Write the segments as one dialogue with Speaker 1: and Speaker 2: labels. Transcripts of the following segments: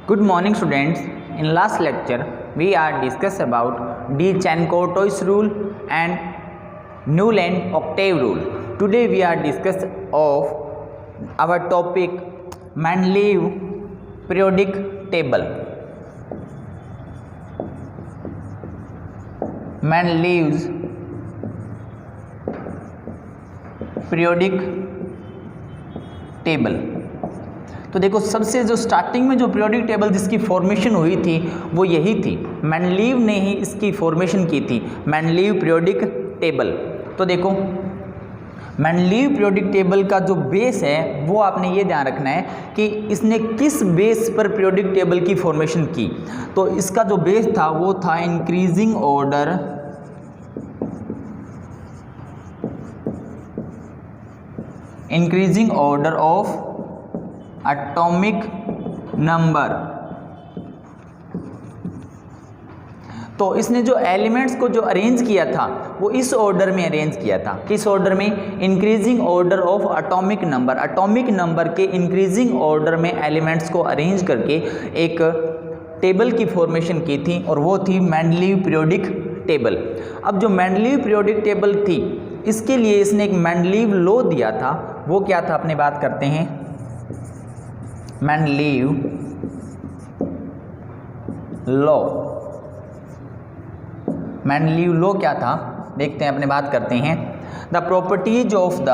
Speaker 1: Good morning students. In last lecture we are discussed about De-Chancourtois rule and Newland octave rule. Today we are discuss of our topic Mendeleev periodic table. Mendeleev's periodic table. तो देखो सबसे जो starting में जो periodic table जिसकी formation हुई थी वो यही थी, मेंडलीव ने ही इसकी फॉर्मेशन की थी, मेंडलीव पीरियोडिक टेबल। तो देखो मेंडलीव पीरियोडिक टेबल का जो बेस है वो आपने ये ध्यान रखना है कि इसने किस बेस पर पीरियोडिक टेबल की फॉर्मेशन की। तो इसका जो बेस था वो था increasing order of atomic number. तो इसने जो एलिमेंट्स को जो अरेंज किया था वो इस ऑर्डर में अरेंज किया था। किस ऑर्डर में? Increasing order of atomic number. Atomic number के इंक्रीजिंग ऑर्डर में एलिमेंट्स को अरेंज करके एक टेबल की फॉर्मेशन की थी और वो थी मेंडलीव पीरियोडिक टेबल। अब जो मेंडलीव पीरियोडिक टेबल थी इसके लिए इसने एक मेंडलीव लॉ दिया था। वो क्या था अपने बात करते हैं। Mendeleev law. मेंडलीव लॉ क्या था देखते हैं, अपने बात करते हैं। The properties of the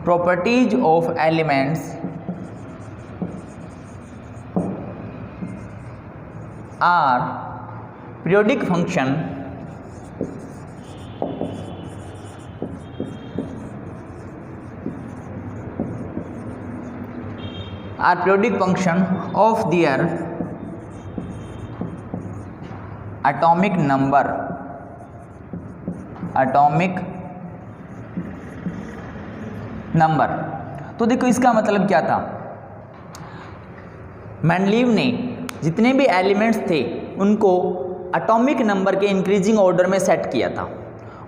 Speaker 1: properties of elements are periodic function of their atomic number। तो देखो इसका मतलब क्या था, मेंडलीव ने जितने भी एलिमेंट्स थे उनको एटॉमिक नंबर के इंक्रीजिंग ऑर्डर में सेट किया था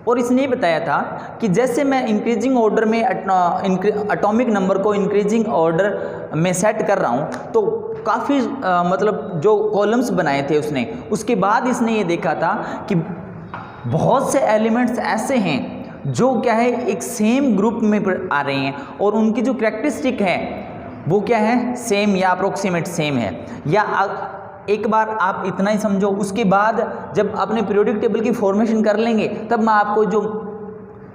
Speaker 1: और इसने बताया था कि जैसे मैं इंक्रीजिंग ऑर्डर में एटॉमिक नंबर को इंक्रीजिंग ऑर्डर में सेट कर रहा हूँ तो काफ़ी मतलब जो कॉलम्स बनाए थे उसने, उसके बाद इसने ये देखा था कि बहुत से एलिमेंट्स ऐसे हैं जो क्या है एक सेम ग्रुप में आ रहे हैं और उनकी जो कैरेक्टरिस्टिक है वो क्या है, सेम या अप्रोक्सीमेट सेम है। या एक बार आप इतना ही समझो, उसके बाद जब अपने पीरियोडिक टेबल की फॉर्मेशन कर लेंगे तब मैं आपको जो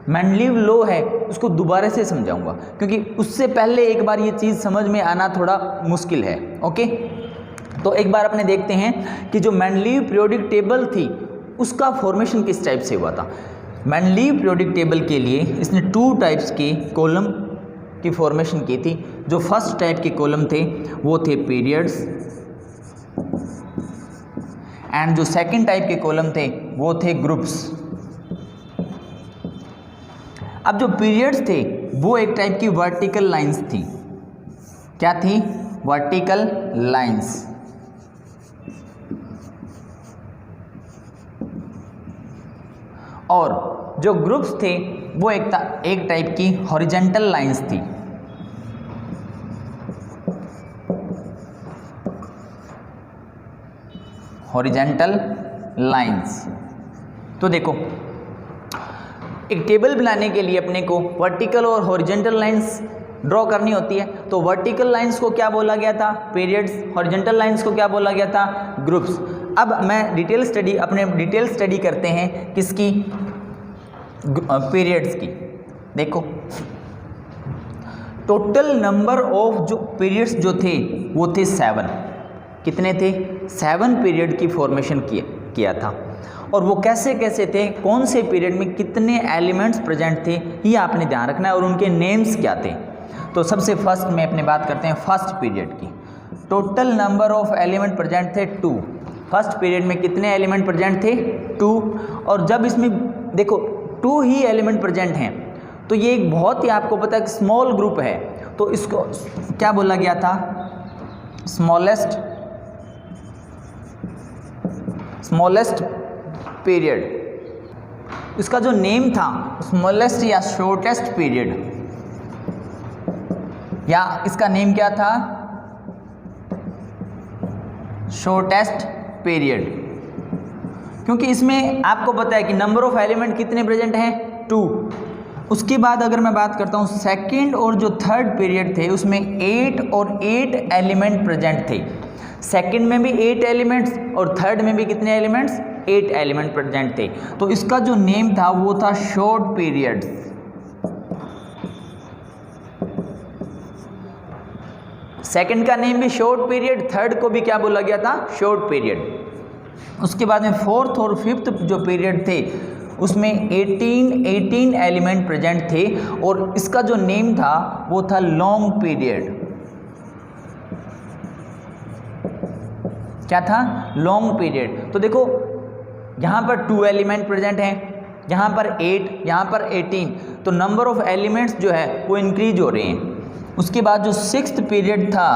Speaker 1: मेंडलीव लॉ है उसको दोबारा से समझाऊंगा, क्योंकि उससे पहले एक बार ये चीज़ समझ में आना थोड़ा मुश्किल है। ओके, तो एक बार अपने देखते हैं कि जो मेंडलीव पीरियोडिक टेबल थी उसका फॉर्मेशन किस टाइप से हुआ था। मेंडलीव पीरियोडिक टेबल के लिए इसने 2 टाइप्स के कॉलम की फॉर्मेशन की थी। जो फर्स्ट टाइप के कॉलम थे वो थे पीरियड्स एंड जो सेकंड टाइप के कॉलम थे वो थे ग्रुप्स। अब जो पीरियड्स थे वो एक टाइप की वर्टिकल लाइंस थी। क्या थी? Vertical lines. और जो ग्रुप्स थे वो एक टाइप की हॉरिजॉन्टल लाइंस थी। Horizontal lines. तो देखो एक टेबल बनाने के लिए अपने को वर्टिकल और हॉरिजॉन्टल लाइंस ड्रॉ करनी होती है। तो वर्टिकल लाइंस को क्या बोला गया था? पीरियड्स। हॉरिजॉन्टल लाइंस को क्या बोला गया था? ग्रुप्स। अब मैं डिटेल स्टडी करते हैं किसकी? पीरियड्स की। देखो टोटल नंबर ऑफ जो पीरियड्स जो थे वो थे 7। कितने थे? 7 पीरियड की फॉर्मेशन किया था। और वो कैसे कैसे थे, कौन से पीरियड में कितने एलिमेंट्स प्रेजेंट थे ये आपने ध्यान रखना है और उनके नेम्स क्या थे। तो सबसे फर्स्ट में अपने बात करते हैं फर्स्ट पीरियड की। Total number of element present थे 2। फर्स्ट पीरियड में कितने एलिमेंट प्रेजेंट थे? 2। और जब इसमें देखो 2 ही एलिमेंट प्रेजेंट हैं तो ये एक बहुत ही आपको पता है स्मॉल ग्रुप है, तो इसको क्या बोला गया था? Smallest period. इसका जो नेम था स्मॉलेस्ट या शॉर्टेस्ट पीरियड, या इसका नेम क्या था, शॉर्टेस्ट पीरियड, क्योंकि इसमें आपको पता है कि नंबर ऑफ एलिमेंट कितने प्रेजेंट हैं, 2। उसके बाद अगर मैं बात करता हूँ सेकंड और जो थर्ड पीरियड थे उसमें 8 और 8 एलिमेंट प्रेजेंट थे। सेकंड में भी 8 एलिमेंट्स और थर्ड में भी कितने एलिमेंट्स, 8 एलिमेंट प्रेजेंट थे। तो इसका जो नेम था वो था शॉर्ट पीरियड्स। सेकंड का नेम भी शॉर्ट पीरियड, थर्ड को भी क्या बोला गया था, शॉर्ट पीरियड। उसके बाद में फोर्थ और फिफ्थ जो पीरियड थे उसमें 18 एलिमेंट प्रेजेंट थे और इसका जो नेम था वो था लॉन्ग पीरियड। क्या था, लॉन्ग पीरियड। तो देखो यहाँ पर 2 एलिमेंट प्रेजेंट हैं, यहाँ पर 8, यहाँ पर 18, तो नंबर ऑफ एलिमेंट्स जो है वो इंक्रीज हो रहे हैं। उसके बाद जो सिक्स्थ पीरियड था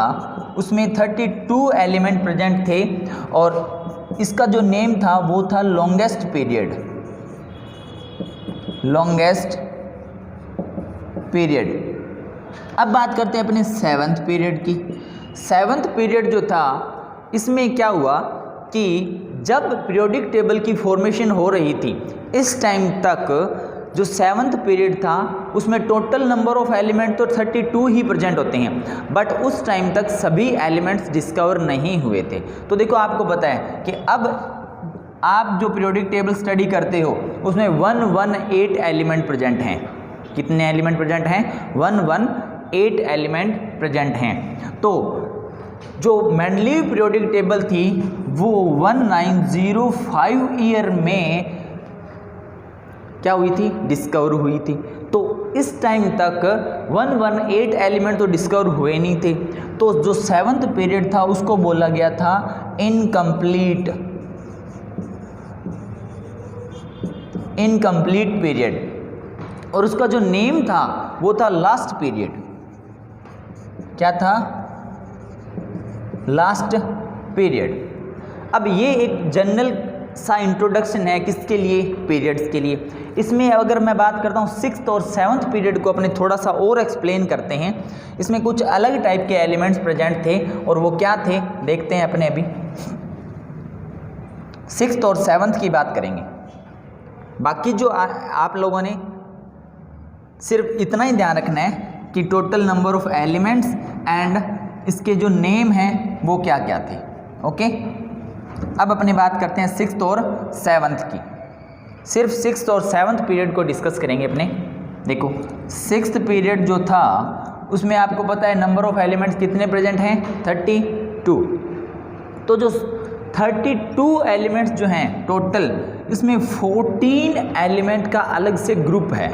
Speaker 1: उसमें 32 एलिमेंट प्रेजेंट थे और इसका जो नेम था वो था लॉन्गेस्ट पीरियड, लॉन्गेस्ट पीरियड। अब बात करते हैं अपने सेवन्थ पीरियड की। सेवन्थ पीरियड जो था इसमें क्या हुआ कि जब पीरियोडिक टेबल की फॉर्मेशन हो रही थी इस टाइम तक जो सेवन्थ पीरियड था उसमें टोटल नंबर ऑफ एलिमेंट तो 32 ही प्रेजेंट होते हैं, बट उस टाइम तक सभी एलिमेंट्स डिस्कवर नहीं हुए थे। तो देखो आपको पता है कि अब आप जो पीरियोडिक टेबल स्टडी करते हो उसमें 118 एलिमेंट प्रेजेंट हैं। कितने एलिमेंट प्रेजेंट हैं, 118 एलिमेंट प्रेजेंट हैं। तो जो मेंडलीव पीरियोडिक टेबल थी वो 1905 ईयर में क्या हुई थी, डिस्कवर हुई थी। तो इस टाइम तक 118 एलिमेंट तो डिस्कवर हुए नहीं थे, तो जो सेवन्थ पीरियड था उसको बोला गया था इनकम्प्लीट पीरियड। और उसका जो नेम था वो था लास्ट पीरियड। क्या था, लास्ट पीरियड। अब ये एक जनरल सा इंट्रोडक्शन है किसके लिए, पीरियड्स के लिए। इसमें अगर मैं बात करता हूँ सिक्स्थ और सेवन्थ पीरियड को अपने थोड़ा सा और एक्सप्लेन करते हैं। इसमें कुछ अलग टाइप के एलिमेंट्स प्रेजेंट थे और वो क्या थे देखते हैं अपने अभी। सिक्स्थ और सेवन्थ की बात करेंगे, बाकी जो आप लोगों ने सिर्फ इतना ही ध्यान रखना है कि total number of elements and इसके जो नेम हैं वो क्या क्या थे। ओके, अब अपनी बात करते हैं सिक्स्थ और सेवन्थ की। सिर्फ सिक्स्थ और सेवन्थ पीरियड को डिस्कस करेंगे अपने। देखो सिक्स्थ पीरियड जो था उसमें आपको पता है नंबर ऑफ एलिमेंट्स कितने प्रेजेंट हैं, 32। तो जो 32 एलिमेंट्स जो हैं टोटल, इसमें 14 एलिमेंट का अलग से ग्रुप है।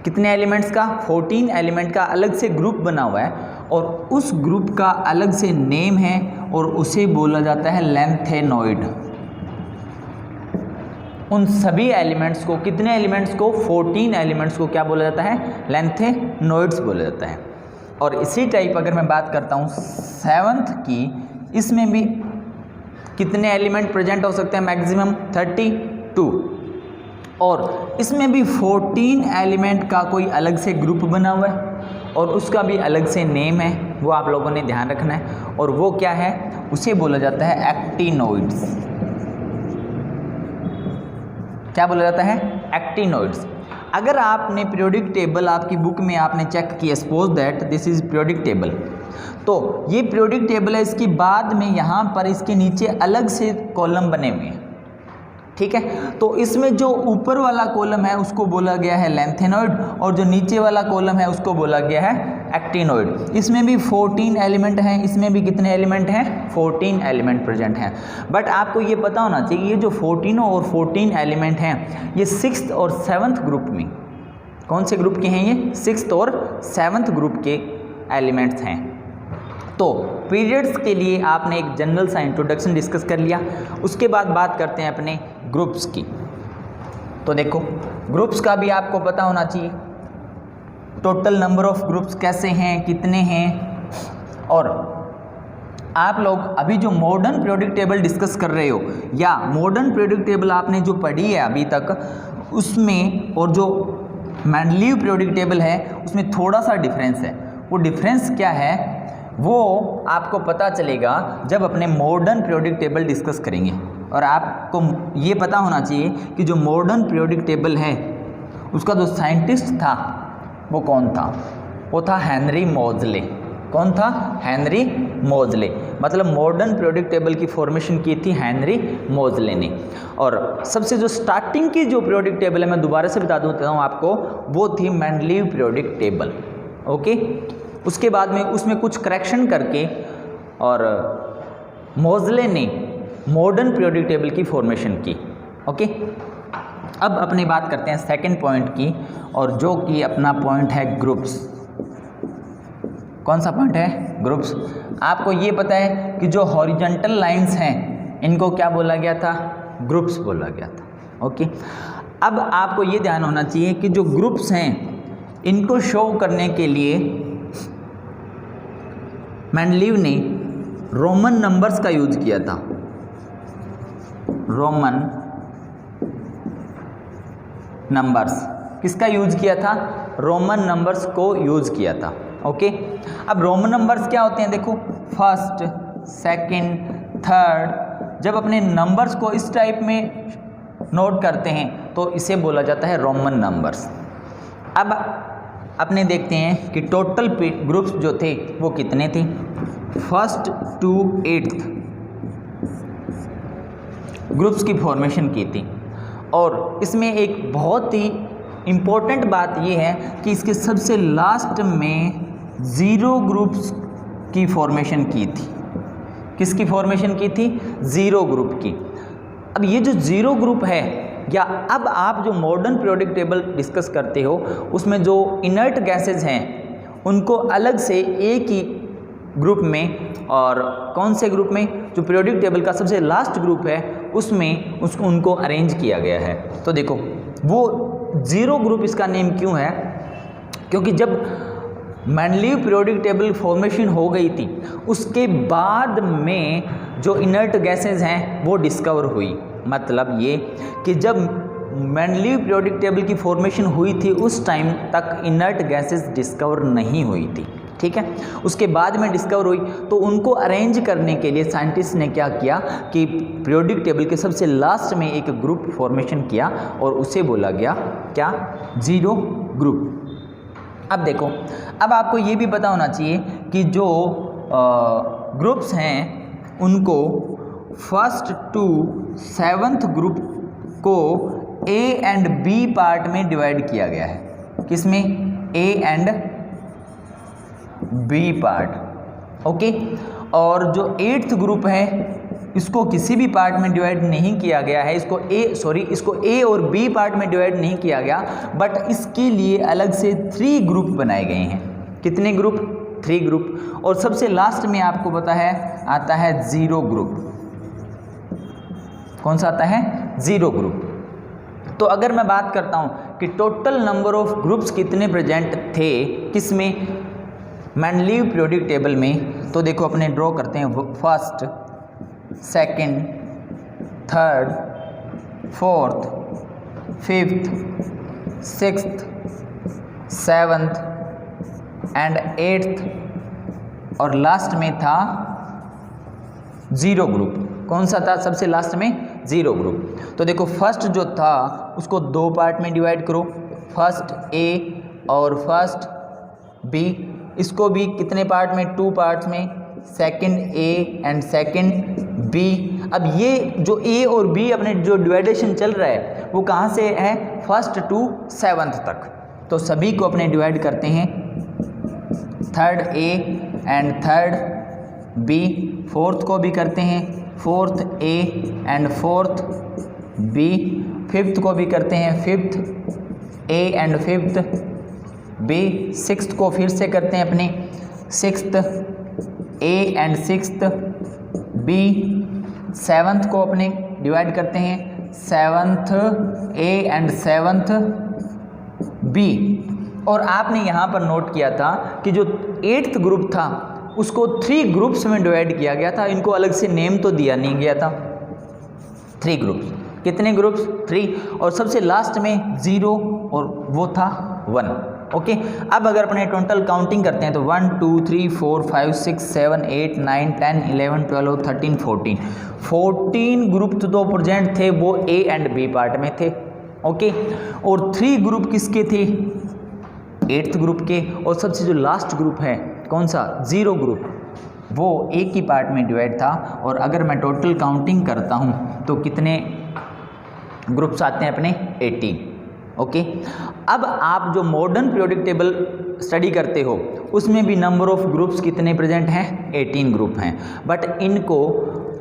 Speaker 1: कितने एलिमेंट्स का, 14 एलिमेंट का अलग से ग्रुप बना हुआ है और उस ग्रुप का अलग से नेम है और उसे बोला जाता है लैंथेनॉइड। उन सभी एलिमेंट्स को, कितने एलिमेंट्स को, 14 एलिमेंट्स को क्या बोला जाता है, लैंथेनॉइड्स बोला जाता है। और इसी टाइप अगर मैं बात करता हूँ सेवन्थ की, इसमें भी कितने एलिमेंट प्रेजेंट हो सकते हैं, मैक्सिमम 32। और इसमें भी 14 एलिमेंट का कोई अलग से ग्रुप बना हुआ है और उसका भी अलग से नेम है, वो आप लोगों ने ध्यान रखना है। और वो क्या है, उसे बोला जाता है एक्टिनोइड्स। क्या बोला जाता है, एक्टिनोइड्स। अगर आपने पीरियोडिक टेबल आपकी बुक में आपने चेक किया, suppose that this is periodic table, तो ये पीरियोडिक टेबल है, इसके बाद में यहाँ पर इसके नीचे अलग से कॉलम बने हुए हैं, ठीक है। तो इसमें जो ऊपर वाला कॉलम है उसको बोला गया है लैंथेनॉइड और जो नीचे वाला कॉलम है उसको बोला गया है एक्टिनोइड। इसमें भी 14 एलिमेंट हैं, इसमें भी कितने एलिमेंट हैं, 14 एलिमेंट प्रेजेंट हैं। बट आपको ये पता होना चाहिए ये जो 14 और 14 एलिमेंट हैं ये सिक्स्थ और सेवन्थ ग्रुप में, कौन से ग्रुप के हैं ये, सिक्स्थ और सेवन्थ ग्रुप के एलिमेंट्स हैं। तो पीरियड्स के लिए आपने एक जनरल सा इंट्रोडक्शन डिस्कस कर लिया। उसके बाद बात करते हैं अपने ग्रुप्स की। तो देखो ग्रुप्स का भी आपको पता होना चाहिए, टोटल नंबर ऑफ ग्रुप्स कैसे हैं, कितने हैं। और आप लोग अभी जो मॉडर्न पीरियोडिक टेबल डिस्कस कर रहे हो या मॉडर्न पीरियोडिक टेबल आपने जो पढ़ी है अभी तक, उसमें और जो मेंडलीव पीरियोडिक टेबल है उसमें थोड़ा सा डिफरेंस है। वो डिफरेंस क्या है वो आपको पता चलेगा जब अपने मॉडर्न पीरियोडिक टेबल डिस्कस करेंगे। और आपको ये पता होना चाहिए कि जो मॉडर्न पीरियोडिक टेबल है उसका जो साइंटिस्ट था वो कौन था? वो था हेनरी मोज़ले। कौन था? हेनरी मोज़ले। मतलब मॉडर्न पीरियोडिक टेबल की फॉर्मेशन की थी हेनरी मोज़ले ने। और सबसे जो स्टार्टिंग की जो पीरियोडिक टेबल है मैं दोबारा से बता देता हूँ आपको, वो थी मेंडलीव पीरियोडिक टेबल। ओके, उसके बाद में उसमें कुछ करेक्शन करके और मोज़ले ने मॉडर्न पीरियोडिक टेबल की फॉर्मेशन की। ओके, अब अपनी बात करते हैं सेकंड पॉइंट की, और जो कि अपना पॉइंट है ग्रुप्स। कौन सा पॉइंट है? ग्रुप्स। आपको ये पता है कि जो हॉरिजॉन्टल लाइंस हैं इनको क्या बोला गया था? ग्रुप्स बोला गया था। ओके, अब आपको ये ध्यान होना चाहिए कि जो ग्रुप्स हैं इनको शो करने के लिए मेंडलीव ने रोमन नंबर्स का यूज किया था। रोमन नंबर्स किसका यूज किया था? रोमन नंबर्स को यूज किया था। ओके, अब रोमन नंबर्स क्या होते हैं? देखो, फर्स्ट, सेकंड, थर्ड। जब अपने नंबर्स को इस टाइप में नोट करते हैं तो इसे बोला जाता है रोमन नंबर्स। अब अपने देखते हैं कि टोटल ग्रुप्स जो थे वो कितने थे। फर्स्ट टू 8th ग्रुप्स की फॉर्मेशन की थी। और इसमें एक बहुत ही इम्पोर्टेंट बात ये है कि इसके सबसे लास्ट में 0 ग्रुप्स की फॉर्मेशन की थी। किसकी फॉर्मेशन की थी? 0 ग्रुप की। अब ये जो 0 ग्रुप है, या अब आप जो मॉडर्न पीरियोडिक टेबल डिस्कस करते हो उसमें जो इनर्ट गैसेज हैं उनको अलग से एक ही ग्रुप में, और कौन से ग्रुप में? जो पीरियोडिक टेबल का सबसे लास्ट ग्रुप है उसमें उनको अरेंज किया गया है। तो देखो, वो 0 ग्रुप इसका नेम क्यों है? क्योंकि जब मेंडलीव पीरियोडिक टेबल फॉर्मेशन हो गई थी उसके बाद में जो इनर्ट गैसेज हैं वो डिस्कवर हुई। मतलब ये कि जब मेंडलीव पीरियोडिक टेबल की फॉर्मेशन हुई थी उस टाइम तक इनर्ट गैसेज डिस्कवर नहीं हुई थी। ठीक है, उसके बाद में डिस्कवर हुई तो उनको अरेंज करने के लिए साइंटिस्ट ने क्या किया कि पीरियोडिक टेबल के सबसे लास्ट में एक ग्रुप फॉर्मेशन किया और उसे बोला गया क्या? 0 ग्रुप। अब देखो, अब आपको ये भी पता होना चाहिए कि जो ग्रुप्स हैं उनको फर्स्ट टू 7th ग्रुप को A एंड B पार्ट में डिवाइड किया गया है। किसमें? A and B part. Okay, और जो 8th ग्रुप है इसको किसी भी पार्ट में डिवाइड नहीं किया गया है। इसको A और B पार्ट में डिवाइड नहीं किया गया, बट इसके लिए अलग से 3 ग्रुप बनाए गए हैं। कितने ग्रुप? 3 ग्रुप। और सबसे लास्ट में आपको पता है आता है 0 ग्रुप। कौन सा आता है? 0 ग्रुप। तो अगर मैं बात करता हूँ कि टोटल नंबर ऑफ ग्रुप्स कितने प्रेजेंट थे किसमें? मेंडलीव पीरियोडिक टेबल में। तो देखो, अपने ड्रॉ करते हैं first, second, third, 4th, 5th, 6th, 7th and 8th, और लास्ट में था 0 ग्रुप। कौन सा था सबसे लास्ट में? 0 ग्रुप। तो देखो, फर्स्ट जो था उसको 2 पार्ट में डिवाइड करो, फर्स्ट A और फर्स्ट B। इसको भी कितने पार्ट में? 2 पार्ट्स में, second A and second B। अब ये जो A और B अपने जो डिवाइडेशन चल रहा है वो कहाँ से है? फर्स्ट टू 7th तक। तो सभी को अपने डिवाइड करते हैं, third A and third B। 4th को भी करते हैं, 4th A and 4th B। 5th को भी करते हैं, 5th A and 5th B। 6th को फिर से करते हैं अपने, 6th A and 6th B। 7th को अपने डिवाइड करते हैं, 7th A and 7th B। और आपने यहाँ पर नोट किया था कि जो 8th ग्रुप था उसको 3 ग्रुप्स में डिवाइड किया गया था। इनको अलग से नेम तो दिया नहीं गया था। 3 ग्रुप्स, कितने ग्रुप्स? 3, और सबसे लास्ट में 0 और वो था 1। ओके, अब अगर अपने टोटल काउंटिंग करते हैं तो 1 2 3 4 5 6 7 8 9 10 11 12 13 14 ग्रुप तो प्रेजेंट थे, वो ए एंड बी पार्ट में थे। ओके, और 3 ग्रुप किसके थे? 8th ग्रुप के। और सबसे जो लास्ट ग्रुप है कौन सा? 0 ग्रुप, वो एक ही पार्ट में डिवाइड था। और अगर मैं टोटल काउंटिंग करता हूँ तो कितने ग्रुप्स आते हैं अपने? 18। ओके, अब आप जो मॉडर्न पीरियोडिक टेबल स्टडी करते हो उसमें भी नंबर ऑफ ग्रुप्स कितने प्रेजेंट हैं? 18 ग्रुप हैं, बट इनको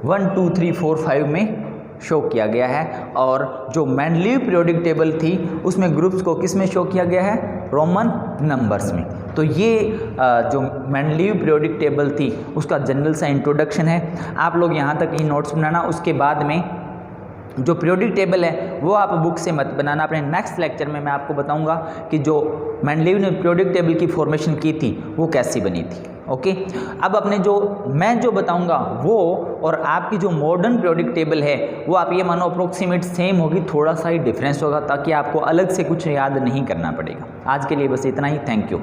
Speaker 1: 1 2 3 4 5 में शो किया गया है। और जो मेंडलीव पीरियोडिक टेबल थी उसमें ग्रुप्स को किस में शो किया गया है? रोमन नंबर्स में। तो ये जो मेंडलीव पीरियोडिक टेबल थी उसका जनरल सा इंट्रोडक्शन है। आप लोग यहाँ तक ही नोट्स बनाना, उसके बाद में जो पीरियोडिक टेबल है वो आप बुक से मत बनाना। अपने नेक्स्ट लेक्चर में मैं आपको बताऊंगा कि जो मेंडलीव ने पीरियोडिक टेबल की फॉर्मेशन की थी वो कैसी बनी थी। ओके, अब अपने मैं जो बताऊंगा वो और आपकी जो मॉडर्न पीरियोडिक टेबल है वो आप ये मानो अप्रोक्सीमेट सेम होगी, थोड़ा सा ही डिफरेंस होगा, ताकि आपको अलग से कुछ याद नहीं करना पड़ेगा। आज के लिए बस इतना ही। Thank you.